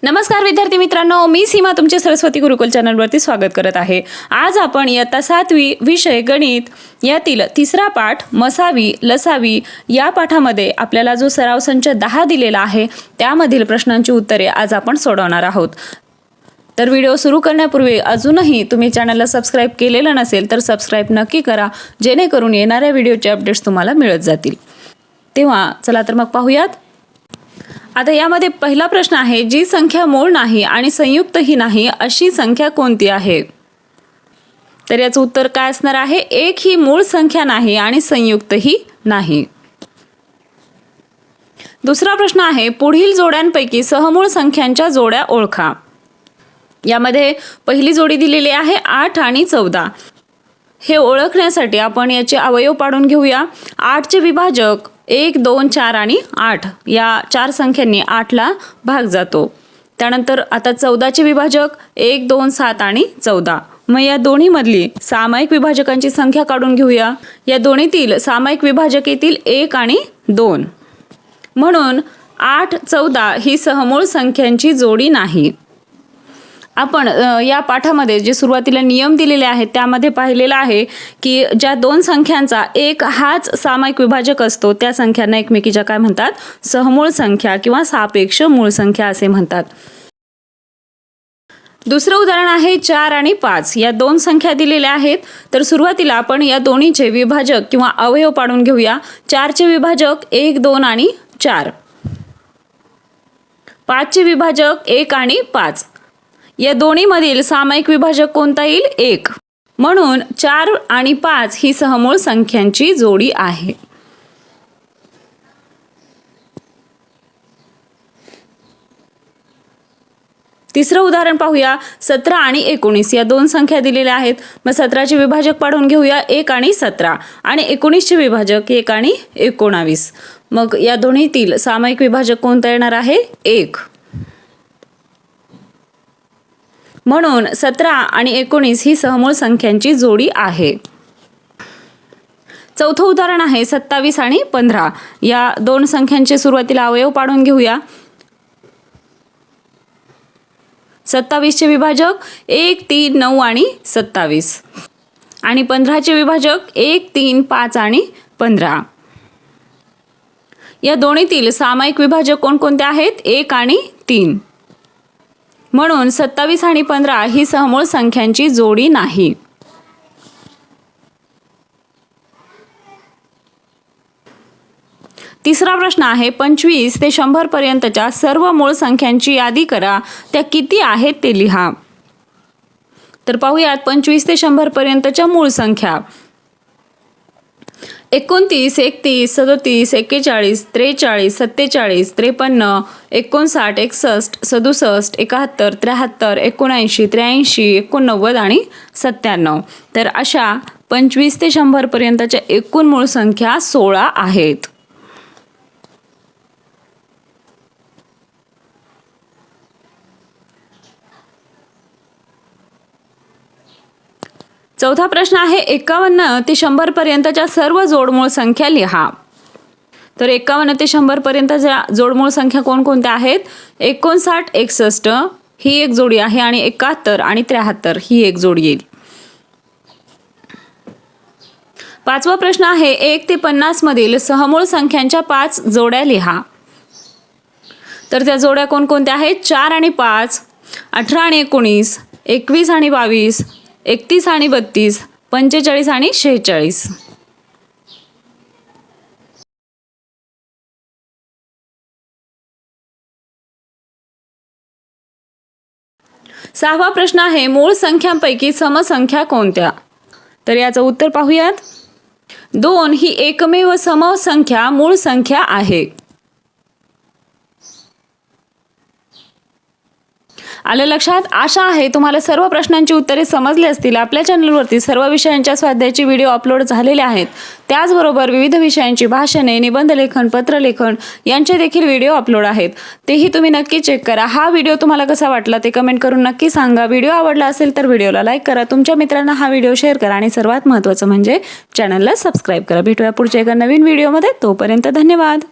नमस्कार विद्यार्थी मित्रांनो, मी सीमा तुमचे सरस्वती गुरुकुल चॅनलवरती स्वागत करत आहे। आज आपण इयत्ता 7वी विषय गणित यातील तिसरा पाठ मसावी लसावी या पाठामध्ये आपल्याला जो सराव संच 10 दिलेला आहे त्यामधील प्रश्नांची उत्तरे आज आपण सोडवणार आहोत। तर व्हिडिओ सुरू करण्यापूर्वी अजूनही तुम्ही चॅनलला सबस्क्राइब केलेलं नसेल तर सबस्क्राइब नक्की करा, जेणेकरून येणाऱ्या व्हिडिओचे अपडेट्स तुम्हाला मिळत जातील। तेव्हा चला तर मग पाहूयात। आता यामध्ये पहिला प्रश्न आहे, जी संख्या मूळ नाही आणि संयुक्तही नाही अशी संख्या कोणती आहे? तर याचं उत्तर काय असणार आहे? एक ही मूळ संख्या नाही आणि संयुक्तही नाही। दुसरा प्रश्न आहे, पुढील जोड्यांपैकी सहमूळ संख्यांच्या जोड्या ओळखा। यामध्ये पहिली जोडी दिलेली आहे 8 आणि 14। हे ओळखण्यासाठी आपण याचे अवयव पाडून घेऊया। 8 चे विभाजक 1, 2, 4 आणि 8 या 4 संख्यांनी 8 ला भाग जातो। त्यानंतर आता 14 चे विभाजक 1, 2, 7 आणि 14। मग या दोन्ही मधली सामायिक विभाजकांची संख्या काढून घेऊया। या दोन्हीतील सामायिक विभाजक येतील 1 आणि 2। म्हणून 8, 14 ही सहमूळ संख्यांची जोडी नाही। आपण या पाठामध्ये जे सुरुवातीला नियम दिलेले आहेत त्यामध्ये पाहिलेलं आहे की ज्या दोन संख्यांचा एक हाच सामायिक विभाजक असतो त्या संख्यांना एकमेकीच्या काय म्हणतात? सहमूळ संख्या किंवा सापेक्ष मूळ संख्या असे म्हणतात। दुसरं उदाहरण आहे 4 आणि 5 या दोन संख्या दिलेल्या आहेत। तर सुरुवातीला आपण या दोन्हीचे विभाजक किंवा अवयव पाडून घेऊया। 4 चे विभाजक 1, 2 आणि 4। 5 चे विभाजक 1 आणि 5। या दोन्ही मधील सामायिक विभाजक कोणता येईल? 1। म्हणून 4 आणि 5 ही सहमूळ संख्यांची जोडी आहे। तिसरं उदाहरण पाहूया, 17 आणि 19 या दोन संख्या दिलेल्या आहेत। मग 17 चे विभाजक पाडून घेऊया 1 आणि 17 आणि 19 चे विभाजक 1 आणि 19। मग या दोन्हीतील सामायिक विभाजक कोणता येणार आहे? 1। म्हणून 17 आणि 19 ही सहमूळ संख्यांची जोडी आहे। चौथं उदाहरण आहे 27 आणि 15 या दोन संख्यांचे सुरुवातीला अवयव पाडून घेऊया। 27 चे विभाजक 1, 3, 9 आणि 27 आणि 15 चे विभाजक 1, 3, 5 आणि 15। या दोन्हीतील सामायिक विभाजक कोणकोणते आहेत? 1 आणि 3। म्हणून 27 आणि 15 ही सहमूळ संख्यांची जोडी नाही। तिसरा प्रश्न आहे, 25 ते 100 पर्यंतच्या सर्व मूळ संख्यांची यादी करा, त्या किती आहेत ते लिहा। तर पाहूयात 25 ते 100 पर्यंतच्या मूळ संख्या 29, 31, 37, 41, 43, 47, 53, 59, 61, 67, 71, 73, 79, 83, 89 आणि 97। तर अशा 25 ते 100 पर्यंतच्या एकूण मूळ संख्या 16 आहेत। चौथा प्रश्न आहे, 51 ते 100 पर्यंतच्या सर्व जोडमूळ संख्या लिहा। तर 51 ते 100 पर्यंतच्या जोडमूळ संख्या कोणकोणत्या आहेत? 59, 61 ही एक जोडी आहे आणि 71 आणि 73 ही एक जोडी येईल। पाचवा प्रश्न आहे, 1 ते 50 मधील सहमूळ संख्यांच्या 5 जोड्या लिहा। तर त्या जोड्या कोणकोणत्या आहेत? 4 आणि 5, 18 आणि 19, 21 आणि 22, 31 आणि 32, 45 आणि 46। सहावा प्रश्न आहे, मूळ संख्यांपैकी समसंख्या कोणत्या? तर याचं उत्तर पाहूयात। 2 ही एकमेव समसंख्या मूळ संख्या आहे। आलं लक्षात? आशा आहे तुम्हाला सर्व प्रश्नांची उत्तरे समजली असतील। आपल्या चॅनलवरती सर्व विषयांच्या स्वाध्यायाचे व्हिडिओ अपलोड झालेले आहेत। त्याचबरोबर विविध विषयांची भाषणे, निबंधलेखन, पत्रलेखन यांचे देखील व्हिडिओ अपलोड आहेत, तेही तुम्ही नक्की चेक करा। हा व्हिडिओ तुम्हाला कसा वाटला ते कमेंट करून नक्की सांगा। व्हिडिओ आवडला असेल तर व्हिडिओला लाईक करा, तुमच्या मित्रांना हा व्हिडिओ शेअर करा आणि सर्वात महत्त्वाचं म्हणजे चॅनलला सबस्क्राईब करा। भेटूया पुढच्या एका नवीन व्हिडिओमध्ये, तोपर्यंत धन्यवाद।